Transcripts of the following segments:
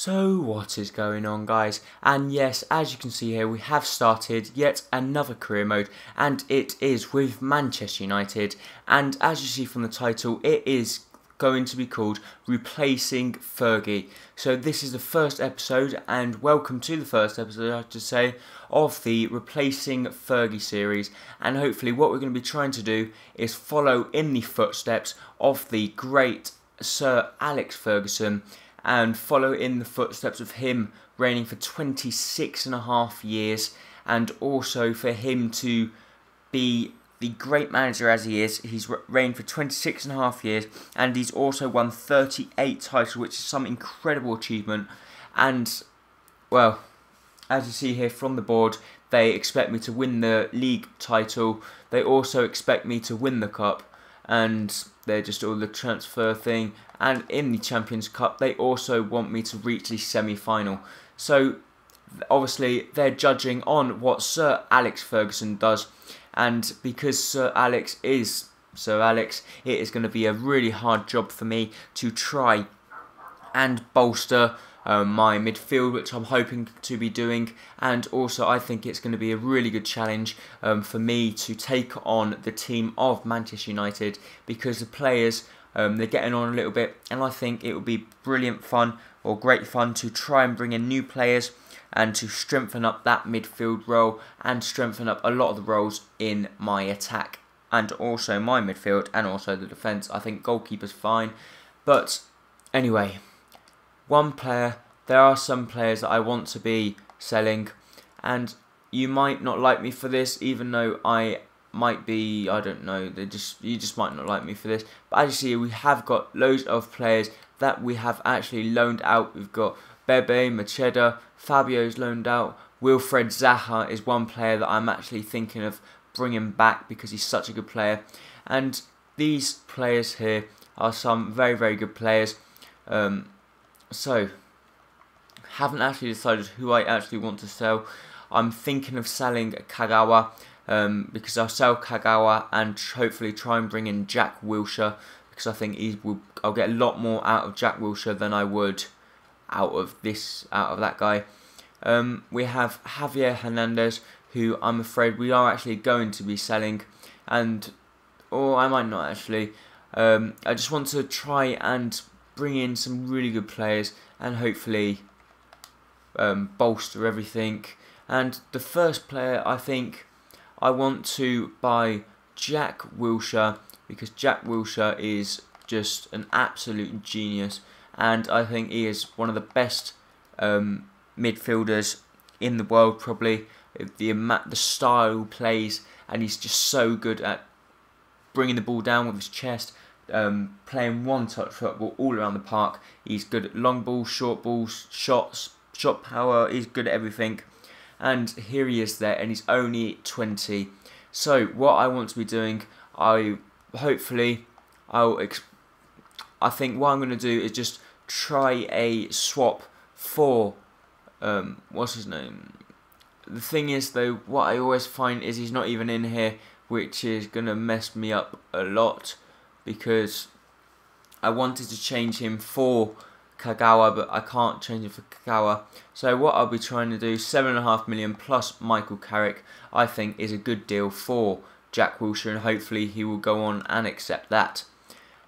So what is going on, guys? And yes, as you can see here, we have started yet another career mode, and it is with Manchester United. And as you see from the title, it is going to be called Replacing Fergie. So this is the first episode, and welcome to the first episode, I have to say, of the Replacing Fergie series. And hopefully what we're going to be trying to do is follow in the footsteps of the great Sir Alex Ferguson, and follow in the footsteps of him reigning for 26.5 years, and also for him to be the great manager as he is. He's reigned for 26.5 years, and he's also won 38 titles, which is some incredible achievement. And, well, as you see here from the board, they expect me to win the league title. They also expect me to win the cup, and they're just all the transfer thing. And in the Champions Cup, they also want me to reach the semi-final. So, obviously, they're judging on what Sir Alex Ferguson does. And because Sir Alex is Sir Alex, it is going to be a really hard job for me to try and bolster my midfield, which I'm hoping to be doing. And also I think it's going to be a really good challenge for me to take on the team of Manchester United, because the players, they're getting on a little bit, and I think it would be brilliant fun, or great fun, to try and bring in new players and to strengthen up that midfield role and strengthen up a lot of the roles in my attack and also my midfield and also the defence. I think goalkeeper's fine, but anyway, one player. There are some players that I want to be selling, and you might not like me for this, even though I might be, I don't know, you just might not like me for this. But as you see, we have got loads of players that we have actually loaned out. We've got Bebe, Macheda, Fabio's loaned out. Wilfred Zaha is one player that I'm actually thinking of bringing back because he's such a good player. And these players here are some very, very good players. So, haven't actually decided who I actually want to sell. I'm thinking of selling Kagawa, because I'll sell Kagawa and hopefully try and bring in Jack Wilshere, because I think I'll get a lot more out of Jack Wilshere than I would out of that guy. We have Javier Hernandez, who I'm afraid we are actually going to be selling, or I might not actually. I just want to try and bring in some really good players and hopefully bolster everything. And the first player, I think I want to buy Jack Wilshere, because Jack Wilshere is just an absolute genius, and I think he is one of the best midfielders in the world, probably. The style plays, and he's just so good at bringing the ball down with his chest, playing one-touch football all around the park. He's good at long balls, short balls, shots, shot power. He's good at everything. And here he is there, and he's only 20. So what I want to be doing, I think what I'm going to do is just try a swap for what's his name. The thing is though, what I always find is he's not even in here, which is going to mess me up a lot, because I wanted to change him for Kagawa, but I can't change it for Kagawa. So what I'll be trying to do, 7.5 million plus Michael Carrick, I think is a good deal for Jack Wilshere, and hopefully he will go on and accept that.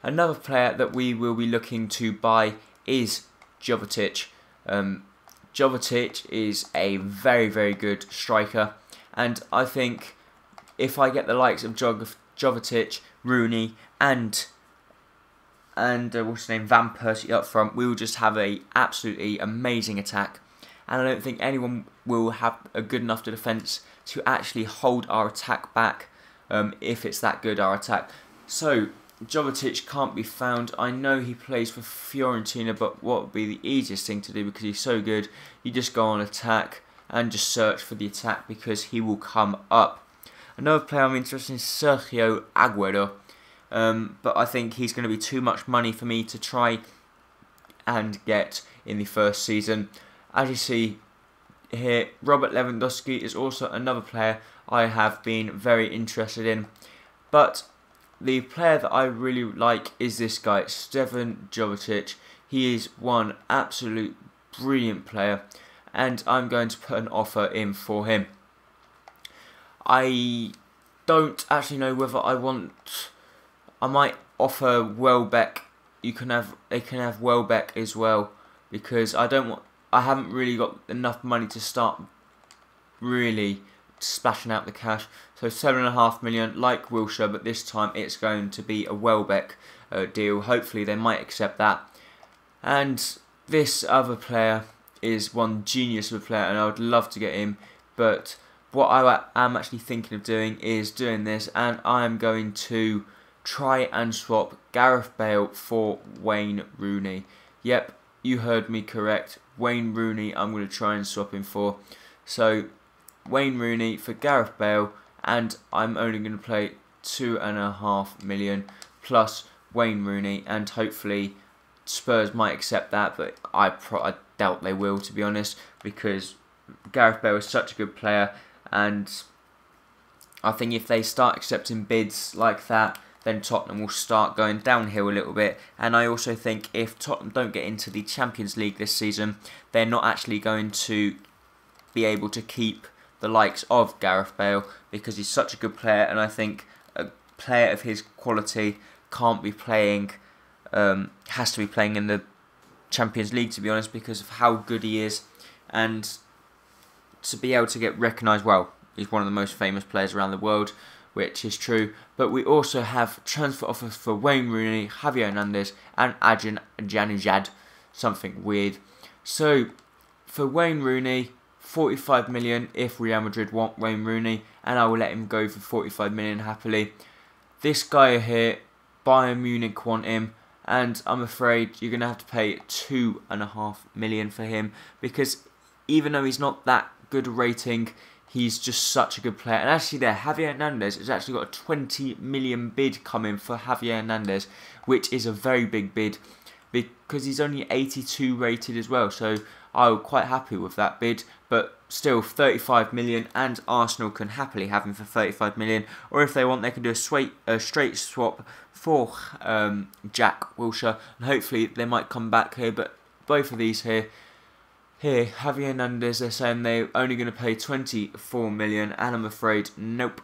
Another player that we will be looking to buy is Jovetic. Jovetic is a very, very good striker, and I think if I get the likes of Jovetic, Rooney, and what's his name, Van Persie up front, we will just have a absolutely amazing attack. And I don't think anyone will have a good enough defence to actually hold our attack back, if it's that good, our attack. So Jovetic can't be found. I know he plays for Fiorentina, but what would be the easiest thing to do, because he's so good? You just go on attack and just search for the attack, because he will come up. Another player I'm interested in is Sergio Aguero. But I think he's going to be too much money for me to try and get in the first season. As you see here, Robert Lewandowski is also another player I have been very interested in. But the player that I really like is this guy, Stevan Jovetic. He is one absolute brilliant player, and I'm going to put an offer in for him. I don't actually know whether I might offer Welbeck. They can have Welbeck as well, because I haven't really got enough money to start really splashing out the cash. So 7.5 million, like Wilshere, but this time it's going to be a Welbeck deal. Hopefully they might accept that. And this other player is one genius of a player, and I would love to get him, but what I am actually thinking of doing is doing this, and I am going to try and swap Gareth Bale for Wayne Rooney. Yep, you heard me correct. Wayne Rooney I'm going to try and swap him for. So Wayne Rooney for Gareth Bale, and I'm only going to play 2.5 million plus Wayne Rooney, and hopefully Spurs might accept that, but I doubt they will, to be honest, because Gareth Bale is such a good player, and I think if they start accepting bids like that, then Tottenham will start going downhill a little bit. And I also think if Tottenham don't get into the Champions League this season, they're not actually going to be able to keep the likes of Gareth Bale, because he's such a good player, and I think a player of his quality can't be playing, has to be playing in the Champions League, to be honest, because of how good he is, and to be able to get recognised. Well, he's one of the most famous players around the world, which is true, but we also have transfer offers for Wayne Rooney, Javier Hernandez and Adrian Januzaj, something weird. So for Wayne Rooney, 45 million if Real Madrid want Wayne Rooney, and I will let him go for 45 million happily. This guy here, Bayern Munich want him, and I'm afraid you're going to have to pay 2.5 million for him, because even though he's not that good a rating, he's just such a good player. And actually there, Javier Hernandez has actually got a 20 million bid coming for Javier Hernandez, which is a very big bid, because he's only 82 rated as well, so I'm quite happy with that bid. But still, 35 million, and Arsenal can happily have him for 35 million, or if they want, they can do a straight swap for Jack Wilshere, and hopefully they might come back here. But both of these here, Javier Hernandez, they're saying they're only going to pay 24 million, and I'm afraid, nope.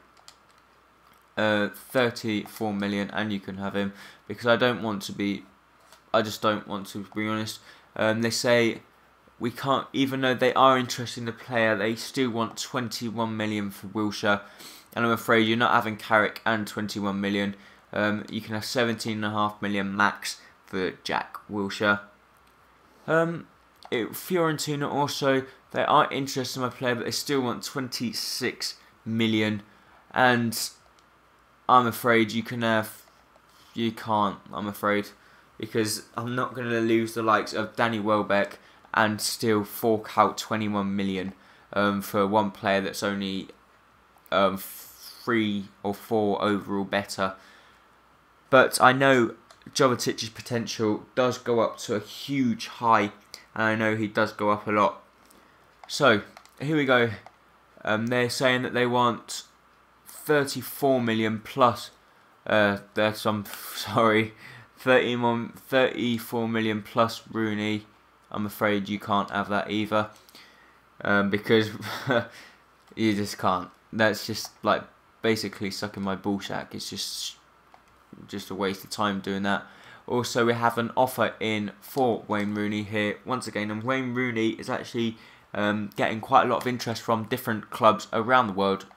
34 million, and you can have him, because I just don't want to be honest. They say we can't, even though they are interested in the player, they still want 21 million for Wilshere, and I'm afraid you're not having Carrick and 21 million. You can have 17.5 million max for Jack Wilshere. Fiorentina also, they are interested in my player, but they still want 26 million, and I'm afraid you can't, I'm afraid, because I'm not going to lose the likes of Danny Welbeck and still fork out 21 million for one player that's only 3 or 4 overall better. But I know Jovicic's potential does go up to a huge high, and I know he does go up a lot. So here we go. They're saying that they want 34 million plus. 34 million plus Rooney. I'm afraid you can't have that either, because you just can't. That's just like basically sucking my ballsack. It's just a waste of time doing that. Also, we have an offer in for Wayne Rooney here once again, and Wayne Rooney is actually getting quite a lot of interest from different clubs around the world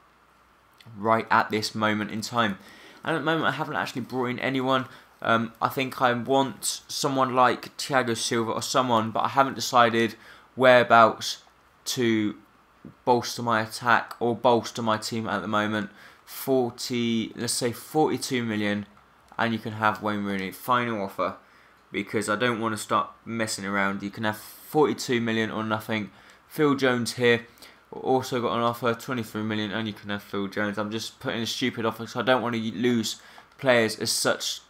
right at this moment in time. And at the moment, I haven't actually brought in anyone. I think I want someone like Thiago Silva or someone, but I haven't decided whereabouts to bolster my attack or bolster my team at the moment. Let's say 42 million, and you can have Wayne Rooney. Final offer, because I don't want to start messing around. You can have 42 million or nothing. Phil Jones here also got an offer, 23 million, and you can have Phil Jones. I'm just putting a stupid offer, so I don't want to lose players as such,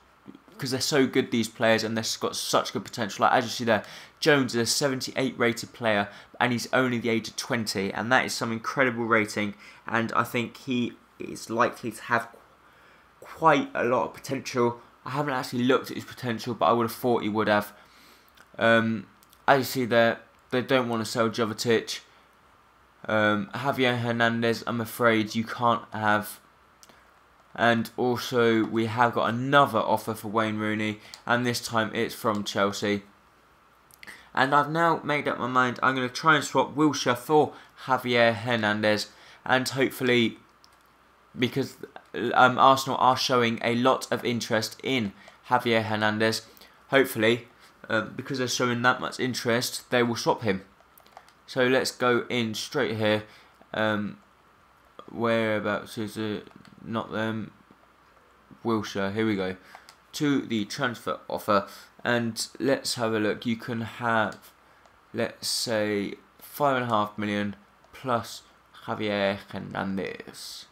because they're so good, these players, and they've got such good potential. Like, as you see there, Jones is a 78 rated player, and he's only the age of 20, and that is some incredible rating, and I think he is likely to have quite a lot of potential. I haven't actually looked at his potential, but I would have thought he would have. As you see there, they don't want to sell Jovetic. Javier Hernandez, I'm afraid you can't have. And also we have got another offer for Wayne Rooney, and this time it's from Chelsea. And I've now made up my mind. I'm going to try and swap Wilshere for Javier Hernandez, and hopefully, because Arsenal are showing a lot of interest in Javier Hernandez, hopefully, because they're showing that much interest, they will swap him. So let's go in straight here. Whereabouts is it? Not them. Wilshere. Here we go. To the transfer offer, and let's have a look. You can have, let's say, 5.5 million plus Javier Hernandez.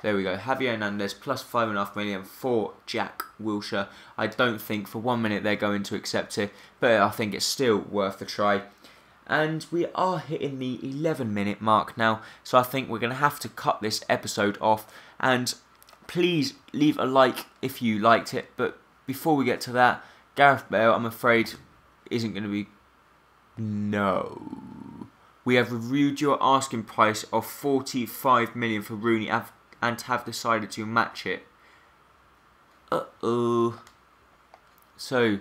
There we go. Javier Hernandez plus 5.5 million for Jack Wilshere. I don't think for 1 minute they're going to accept it, but I think it's still worth a try. And we are hitting the 11-minute mark now, so I think we're going to have to cut this episode off. And please leave a like if you liked it. But before we get to that, Gareth Bale, I'm afraid, isn't going to be... No. We have reviewed your asking price of 45 million for Rooney and have decided to match it. Uh-oh. So...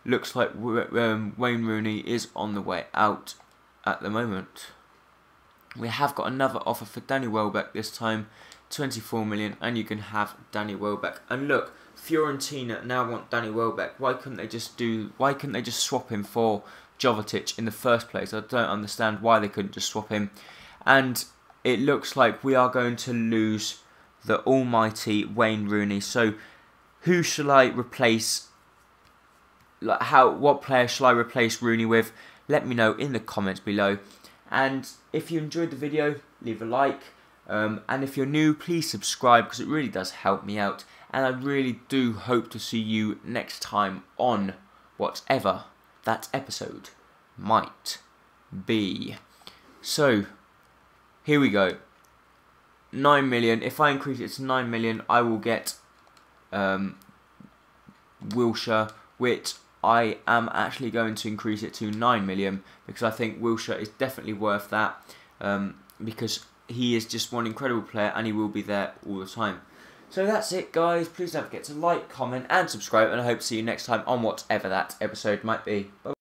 looks like Wayne Rooney is on the way out at the moment. We have got another offer for Danny Welbeck this time, 24 million, and you can have Danny Welbeck. And look, Fiorentina now want Danny Welbeck. Why couldn't they just swap him for Jovetic in the first place? I don't understand why they couldn't just swap him. And it looks like we are going to lose the almighty Wayne Rooney. So who shall I replace? What player shall I replace Rooney with? Let me know in the comments below. And if you enjoyed the video, leave a like. And if you're new, please subscribe, because it really does help me out. And I really do hope to see you next time on whatever that episode might be. So, here we go. 9 million. If I increase it to 9 million, I will get Wilshere, which I am actually going to increase it to 9 million because I think Wilshere is definitely worth that, because he is just one incredible player and he will be there all the time. So that's it, guys. Please don't forget to like, comment and subscribe, and I hope to see you next time on whatever that episode might be. Bye.